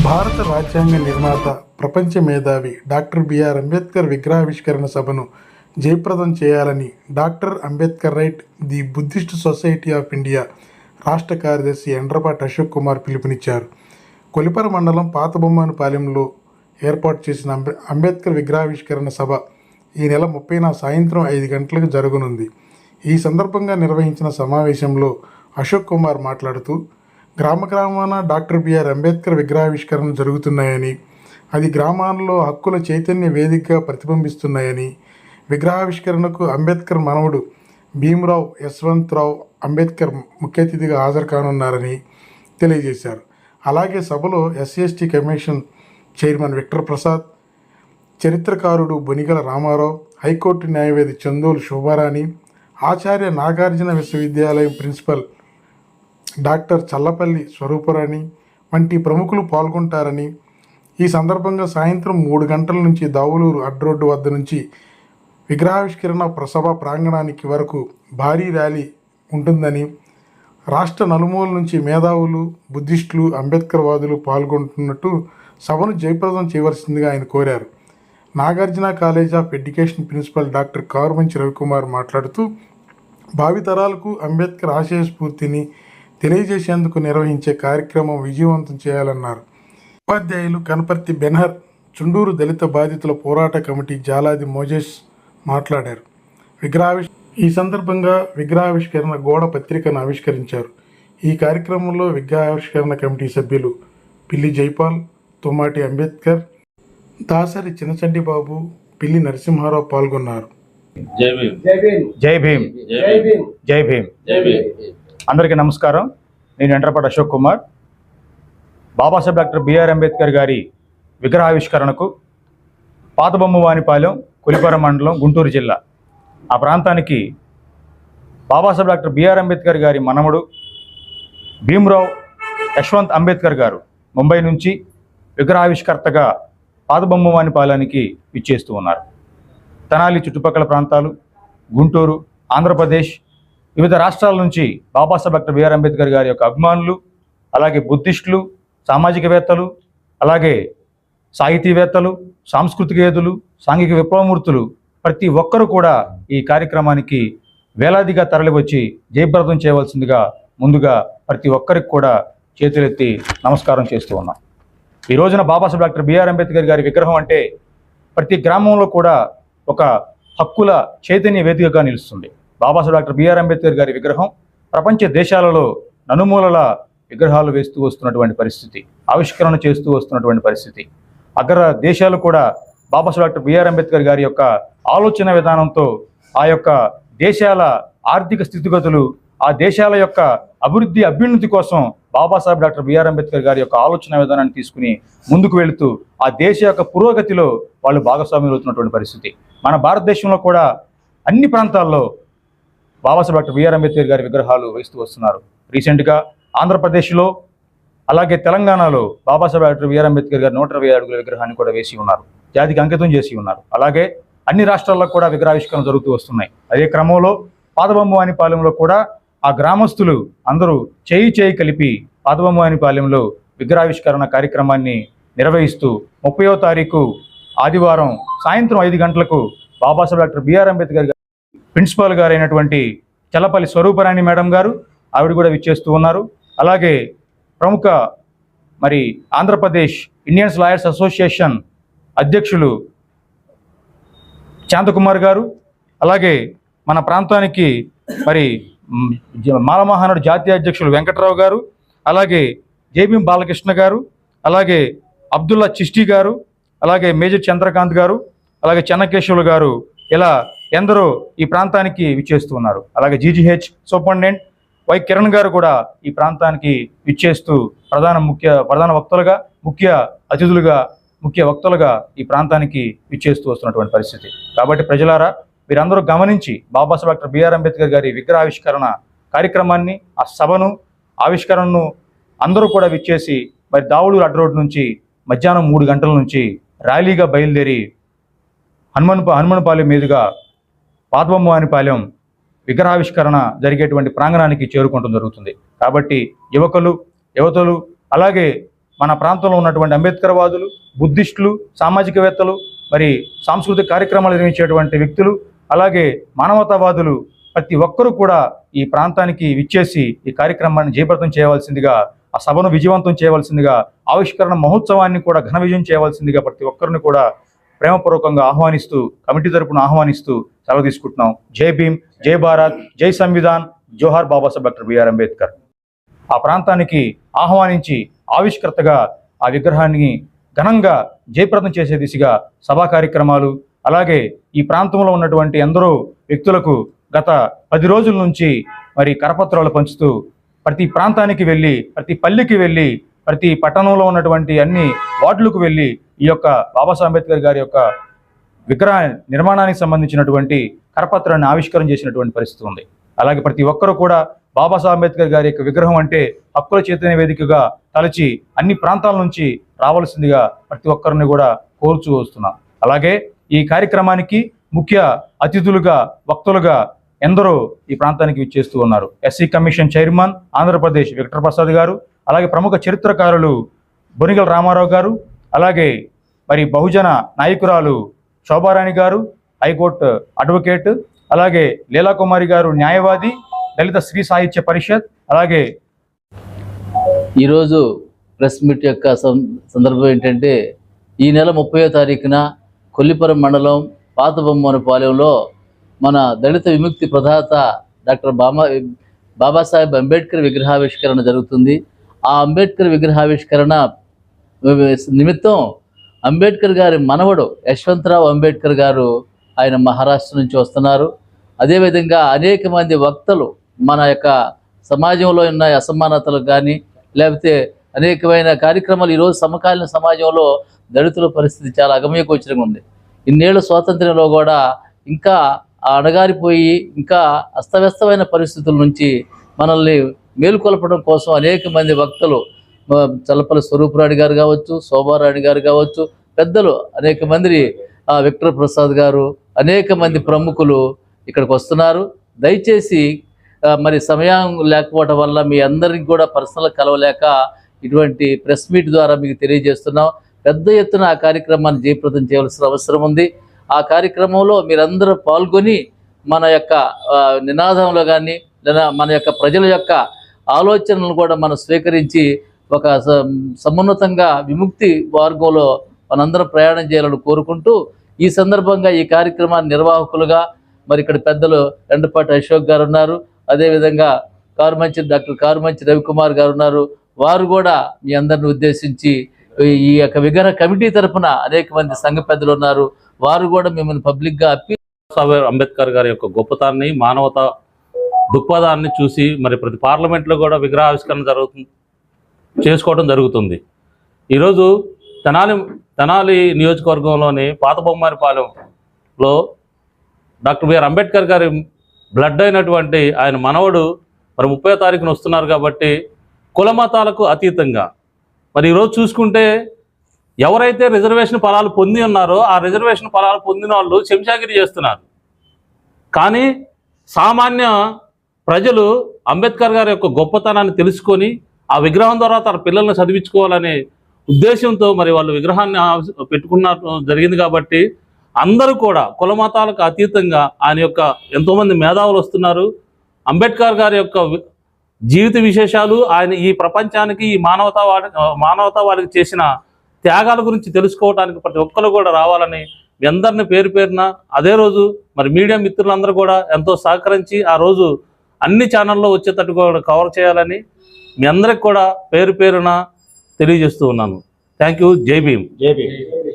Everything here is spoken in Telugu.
భారత రాజ్యాంగ నిర్మాత, ప్రపంచ మేధావి డాక్టర్ బిఆర్ అంబేద్కర్ విగ్రహావిష్కరణ సభను జయప్రదం చేయాలని doctor Ambedkar right the Buddhist society of India రాష్ట్ర కార్యదర్శి ఎండ్రపాటి అశోక్ కుమార్ పిలుపునిచ్చారు. కొలిపర మండలం పాతబొమ్మనుపాలెంలో ఏర్పాటు చేసిన అంబేద్కర్ విగ్రహావిష్కరణ సభ ఈ నెల 30న సాయంత్రం 5 గంటలకు జరగనుంది. ఈ సందర్భంగా నిర్వహించిన సమావేశంలో అశోక్ కుమార్ మాట్లాడుతూ, గ్రామాన డాక్టర్ బిఆర్ అంబేద్కర్ విగ్రహావిష్కరణ జరుగుతున్నాయని, అది గ్రామాల్లో హక్కుల చైతన్య వేదికగా ప్రతిబింబిస్తున్నాయని, విగ్రహావిష్కరణకు అంబేద్కర్ మనవడు భీమ్రావ్ యశ్వంతరావు అంబేద్కర్ ముఖ్య అతిథిగా హాజరు కానున్నారని తెలియజేశారు. అలాగే సభలో SC ST commission chairman Victor Prasad, చరిత్రకారుడు బొనిగల రామారావు, హైకోర్టు న్యాయవాది చందోలు శోభారాణి, ఆచార్య నాగార్జున విశ్వవిద్యాలయం ప్రిన్సిపల్ డాక్టర్ చల్లపల్లి స్వరూపరాణి వంటి ప్రముఖులు పాల్గొంటారని, ఈ సందర్భంగా సాయంత్రం 3 గంటల నుంచి దావులూరు అడ్రోడ్డు వద్ద నుంచి విగ్రహావిష్కరణ సభ ప్రాంగణానికి వరకు భారీ ర్యాలీ ఉంటుందని, రాష్ట్ర నలుమూల నుంచి మేధావులు, బుద్ధిస్టులు, అంబేద్కర్ వాదులు పాల్గొంటున్నట్టు సభను జయప్రదం చేయవలసిందిగా ఆయన కోరారు. Nagarjuna college of education principal doctor Karumanchi Ravikumar మాట్లాడుతూ, భావితరాలకు అంబేద్కర్ ఆశయ స్ఫూర్తిని తెలియజేసేందుకు నిర్వహించే కార్యక్రమం విజయవంతం చేయాలన్నారు. ఉపాధ్యాయులు కనపర్తి బెన్హర్, చుండూరు దళిత బాధితుల పోరాట కమిటీ జాలాది మోజేస్ మాట్లాడారు. ఈ సందర్భంగా విగ్రహావిష్కరణ గోడ పత్రికను ఆవిష్కరించారు. ఈ కార్యక్రమంలో విగ్రహావిష్కరణ కమిటీ సభ్యులు పిల్లి జైపాల్, తోమాటి అంబేద్కర్, దాసరి చిన్నచండిబాబు, పిల్లి నరసింహారావు పాల్గొన్నారు. జై భీమ్. జై భీమ్. జై భీమ్. జై భీమ్. అందరికీ నమస్కారం. నేను ఎండ్రపాటి అశోక్ కుమార్. బాబాసాహెబ్ డాక్టర్ బిఆర్ అంబేద్కర్ గారి విగ్రహావిష్కరణకు పాతబొమ్మవానిపాలెం, కొలిపర మండలం, గుంటూరు జిల్లా ఆ ప్రాంతానికి బాబాసాహెబ్ డాక్టర్ బిఆర్ అంబేద్కర్ గారి మనవడు భీమ్రావ్ యశ్వంత్ అంబేద్కర్ గారు ముంబై నుంచి విగ్రహావిష్కర్తగా పాతబొమ్మవానిపాలెనికి విచ్చేస్తూ ఉన్నారు. తెనాలి చుట్టుపక్కల ప్రాంతాలు, గుంటూరు, ఆంధ్రప్రదేశ్, వివిధ రాష్ట్రాల నుంచి బాబాసాహెబ్ డాక్టర్ బిఆర్ అంబేద్కర్ గారి యొక్క అభిమానులు, అలాగే బుద్ధిస్టులు, సామాజికవేత్తలు, అలాగే సాహితీవేత్తలు, సాంస్కృతికవేత్తలు, సాంఘిక విప్లవమూర్తులు ప్రతి ఒక్కరూ కూడా ఈ కార్యక్రమానికి వేలాదిగా తరలివచ్చి జయప్రదం చేయవలసిందిగా ముందుగా ప్రతి ఒక్కరికి కూడా చేతులెత్తి నమస్కారం చేస్తూ ఉన్నాం. ఈ రోజున బాబాసాహెబ్ డాక్టర్ బిఆర్ అంబేద్కర్ గారి విగ్రహం అంటే ప్రతి గ్రామంలో కూడా ఒక హక్కుల చైతన్య వేదికగా నిలుస్తుంది. బాబాసాహెబ్ డాక్టర్ బిఆర్ అంబేద్కర్ గారి విగ్రహం ప్రపంచ దేశాలలో నలుమూలల విగ్రహాలు వేస్తూ వస్తున్నటువంటి పరిస్థితి, ఆవిష్కరణ చేస్తూ వస్తున్నటువంటి పరిస్థితి. అగ్ర దేశాలు కూడా బాబాసాహెబ్ డాక్టర్ బిఆర్ అంబేద్కర్ గారి యొక్క ఆలోచన విధానంతో ఆ యొక్క దేశాల ఆర్థిక స్థితిగతులు, ఆ దేశాల యొక్క అభ్యున్నతి కోసం బాబాసాహెబ్ డాక్టర్ బిఆర్ అంబేద్కర్ గారి యొక్క ఆలోచన విధానాన్ని తీసుకుని ముందుకు వెళుతూ ఆ దేశ యొక్క పురోగతిలో వాళ్ళు భాగస్వామ్యం అవుతున్నటువంటి పరిస్థితి. మన భారతదేశంలో కూడా అన్ని ప్రాంతాల్లో బాబాసాహెబ్ డాక్టర్ బిఆర్ అంబేద్కర్ గారి విగ్రహాలు వేస్తూ వస్తున్నారు. రీసెంట్గా ఆంధ్రప్రదేశ్లో, అలాగే తెలంగాణలో బాబాసాహెబ్ డాక్టర్ బిఆర్ అంబేద్కర్ గారి 120 అడుగుల విగ్రహాన్ని కూడా వేసి ఉన్నారు, జాతికి అంకితం చేసి ఉన్నారు. అలాగే అన్ని రాష్ట్రాల్లో కూడా విగ్రహావిష్కరణ జరుగుతూ వస్తున్నాయి. అదే క్రమంలో పాతబొమ్మవానిపాలెంలో కూడా ఆ గ్రామస్తులు అందరూ చేయి కలిపి పాతబొమ్మవానిపాలెంలో విగ్రహావిష్కరణ కార్యక్రమాన్ని నిర్వహిస్తూ 30వ తారీఖు ఆదివారం సాయంత్రం 5 గంటలకు బాబాసాహెబ్ డాక్టర్ బిఆర్ అంబేద్కర్ గారి ప్రిన్సిపాల్ గారు అయినటువంటి చల్లపల్లి స్వరూపరాణి మేడం గారు, ఆవిడ కూడా విచ్చేస్తూ ఉన్నారు. అలాగే ప్రముఖ ఆంధ్రప్రదేశ్ ఇండియన్స్ లాయర్స్ అసోసియేషన్ అధ్యక్షులు శాంతకుమార్ గారు, అలాగే మన ప్రాంతానికి మాలమహానాడు జాతీయ అధ్యక్షులు వెంకట్రావు గారు, అలాగే జేబీఎం బాలకృష్ణ గారు, అలాగే అబ్దుల్లా చిష్టి గారు, అలాగే మేజర్ చంద్రకాంత్ గారు, అలాగే చెన్నకేశవులు గారు, ఇలా ఎందరో ఈ ప్రాంతానికి విచ్చేస్తూ ఉన్నారు. అలాగే జీజీహెచ్ సూపరింటెండెంట్ వై కిరణ్ గారు కూడా ఈ ప్రాంతానికి విచ్చేస్తూ ప్రధాన వక్తలుగా, ముఖ్య అతిథులుగా, ముఖ్య వక్తలుగా ఈ ప్రాంతానికి విచ్చేస్తూ వస్తున్నటువంటి పరిస్థితి. కాబట్టి ప్రజలారా, వీరందరూ గమనించి బాబాసాహెబ్ డాక్టర్ బిఆర్ అంబేద్కర్ గారి విగ్రహావిష్కరణ కార్యక్రమాన్ని, ఆ సభను, ఆవిష్కరణను అందరూ కూడా విచ్చేసి దావులూరు అడ్రోడ్ నుంచి మధ్యాహ్నం 3 గంటల నుంచి ర్యాలీగా బయలుదేరి హనుమన్పాలెం మీదుగా పాతబొమ్మవానిపాలెం విగ్రహావిష్కరణ జరిగేటువంటి ప్రాంగణానికి చేరుకోవడం జరుగుతుంది. కాబట్టి యువతలు, అలాగే మన ప్రాంతంలో ఉన్నటువంటి అంబేద్కర్ వాదులు, బుద్ధిస్టులు, సామాజికవేత్తలు, మరి సాంస్కృతిక కార్యక్రమాలు నిర్వహించేటువంటి వ్యక్తులు, అలాగే మానవతావాదులు ప్రతి ఒక్కరూ కూడా ఈ ప్రాంతానికి విచ్చేసి ఈ కార్యక్రమాన్ని జయప్రదం చేయవలసిందిగా, ఆ సభను విజయవంతం చేయవలసిందిగా, ఆవిష్కరణ మహోత్సవాన్ని కూడా ఘన విజయం చేయవలసిందిగా ప్రతి ఒక్కరిని కూడా ప్రేమపూర్వకంగా ఆహ్వానిస్తూ, కమిటీ తరపున ఆహ్వానిస్తూ సెలవు తీసుకుంటున్నాం. జై భీమ్, జై భారత్, జై సంవిధాన్, జోహార్ బాబాసాహెబ్ డాక్టర్ బిఆర్ అంబేద్కర్. ఆ ప్రాంతానికి ఆహ్వానించి ఆవిష్కర్తగా ఆ విగ్రహాన్ని ఘనంగా జయప్రదం చేసే దిశగా సభా కార్యక్రమాలు, అలాగే ఈ ప్రాంతంలో ఉన్నటువంటి ఎందరో వ్యక్తులకు గత 10 రోజుల నుంచి మరి కరపత్రాలు పంచుతూ ప్రతి ప్రాంతానికి వెళ్ళి, ప్రతి పల్లెకి వెళ్ళి, ప్రతి పట్టణంలో ఉన్నటువంటి అన్ని వార్డులకు వెళ్ళి ఈ యొక్క బాబాసాహెబ్ అంబేద్కర్ గారి యొక్క విగ్రహ నిర్మాణానికి సంబంధించినటువంటి కరపత్రాన్ని ఆవిష్కరణ చేసినటువంటి పరిస్థితి ఉంది. అలాగే ప్రతి ఒక్కరూ కూడా బాబాసాహెబ్ అంబేద్కర్ గారి యొక్క విగ్రహం అంటే హక్కుల చైతన్య వేదికగా తలచి అన్ని ప్రాంతాల నుంచి రావాల్సిందిగా ప్రతి ఒక్కరిని కూడా కోరుచూ వస్తున్నాం. అలాగే ఈ కార్యక్రమానికి ముఖ్య అతిథులుగా, వక్తలుగా ఎందరో ఈ ప్రాంతానికి విచ్చేస్తూ ఉన్నారు. SC commission chairman Andhra Pradesh Victor Prasad గారు, అలాగే ప్రముఖ చరిత్రకారులు బొనిగల రామారావు గారు, అలాగే మరి బహుజన నాయకురాలు శోభారాణి గారు, హైకోర్టు అడ్వకేట్, అలాగే లీలాకుమారి గారు న్యాయవాది, దళిత శ్రీ సాహిత్య పరిషత్. అలాగే ఈరోజు ప్రెస్ మీట్ యొక్క సందర్భం ఏంటంటే, ఈ నెల 30వ తారీఖున కొల్లిపురం మండలం పాతబొమ్మనపాలెంలో మన దళిత విముక్తి ప్రదాత డాక్టర్ బాబాసాహెబ్ అంబేద్కర్ విగ్రహావిష్కరణ జరుగుతుంది. ఆ అంబేద్కర్ విగ్రహావిష్కరణ నిమిత్తం అంబేద్కర్ గారి మనవడు యశ్వంతరావు అంబేద్కర్ గారు ఆయన మహారాష్ట్ర నుంచి వస్తున్నారు. అదేవిధంగా అనేక మంది వక్తలు మన యొక్క సమాజంలో ఉన్న అసమానతలకు కానీ, లేకపోతే అనేకమైన కార్యక్రమాలు ఈరోజు సమకాలీన సమాజంలో దళితుల పరిస్థితి చాలా అగమ్యగోచరంగా ఉంది. ఇన్నేళ్ల స్వాతంత్ర్యంలో కూడా ఇంకా అణగారిపోయి, ఇంకా అస్తవ్యస్తమైన పరిస్థితుల నుంచి మనల్ని మేలుకొల్పడం కోసం అనేక మంది వక్తలు, చల్లపల్లి స్వరూపరాణి గారు కావచ్చు, శోభారాణి గారు కావచ్చు, పెద్దలు అనేక మంది, విక్టర్ ప్రసాద్ గారు, అనేక మంది ప్రముఖులు ఇక్కడికి వస్తున్నారు. దయచేసి మరి సమయం లేకపోవడం వల్ల మీ అందరికి కూడా పర్సనల్ కలవలేక ఇటువంటి ప్రెస్ మీట్ ద్వారా మీకు తెలియజేస్తున్నాం. పెద్ద ఎత్తున ఆ కార్యక్రమాన్ని జయప్రదం చేయవలసిన అవసరం ఉంది. ఆ కార్యక్రమంలో మీరందరూ పాల్గొని మన యొక్క నినాదంలో కానీ, లేదా మన యొక్క ప్రజల యొక్క ఆలోచనలను కూడా మనం స్వీకరించి ఒక సమున్నతంగా విముక్తి మార్గంలో మనందరం ప్రయాణం చేయాలని కోరుకుంటూ, ఈ సందర్భంగా ఈ కార్యక్రమాన్ని నిర్వాహకులుగా మరి ఇక్కడ పెద్దలు ఎండపాటి అశోక్ గారు ఉన్నారు, అదేవిధంగా డాక్టర్ కారుమంచి రవికుమార్ గారు ఉన్నారు. వారు కూడా మీ అందరిని ఉద్దేశించి ఈ యొక్క విగ్రహ కమిటీ తరఫున అనేక మంది సంఘ పెద్దలు ఉన్నారు. వారు కూడా మిమ్మల్ని పబ్లిక్గా అంబేద్కర్ గారి యొక్క గొప్పతనాన్ని, మానవత దృక్పథాన్ని చూసి మరి ప్రతి పార్లమెంట్లో కూడా విగ్రహావిష్కరణ చేసుకోవడం జరుగుతుంది. ఈరోజు తెనాలి నియోజకవర్గంలోని పాతబొమ్మారిపాలెంలో డాక్టర్ బిఆర్ అంబేద్కర్ గారి బ్లడ్ అయినటువంటి ఆయన మనవడు మరి 30వ తారీఖున వస్తున్నారు. కాబట్టి కుల మతాలకు అతీతంగా మరి ఈరోజు చూసుకుంటే ఎవరైతే రిజర్వేషన్ ఫలాలు పొంది ఉన్నారో ఆ రిజర్వేషన్ ఫలాలు పొందిన వాళ్ళు శంషాగిరి చేస్తున్నారు. కానీ సామాన్య ప్రజలు అంబేద్కర్ గారి యొక్క గొప్పతనాన్ని తెలుసుకొని ఆ విగ్రహం ద్వారా తన పిల్లల్ని చదివించుకోవాలనే ఉద్దేశంతో మరి వాళ్ళు విగ్రహాన్ని పెట్టుకున్న జరిగింది. కాబట్టి అందరూ కూడా కుల మతాలకు అతీతంగా ఆయన యొక్క ఎంతోమంది మేధావులు వస్తున్నారు. అంబేద్కర్ గారి యొక్క జీవిత విశేషాలు, ఆయన ఈ ప్రపంచానికి, ఈ మానవతావాడికి చేసిన త్యాగాల గురించి తెలుసుకోవడానికి ప్రతి ఒక్కరు కూడా రావాలని మీ అందరిని పేరు పేరున, అదే రోజు మరి మీడియా మిత్రులందరూ కూడా ఎంతో సహకరించి ఆ రోజు అన్ని ఛానల్లో వచ్చేటట్టు కూడా కవర్ చేయాలని మీ అందరికి కూడా పేరు పేరున తెలియజేస్తూ ఉన్నాను. Thank you. జై భీమ్. జై భీమ్.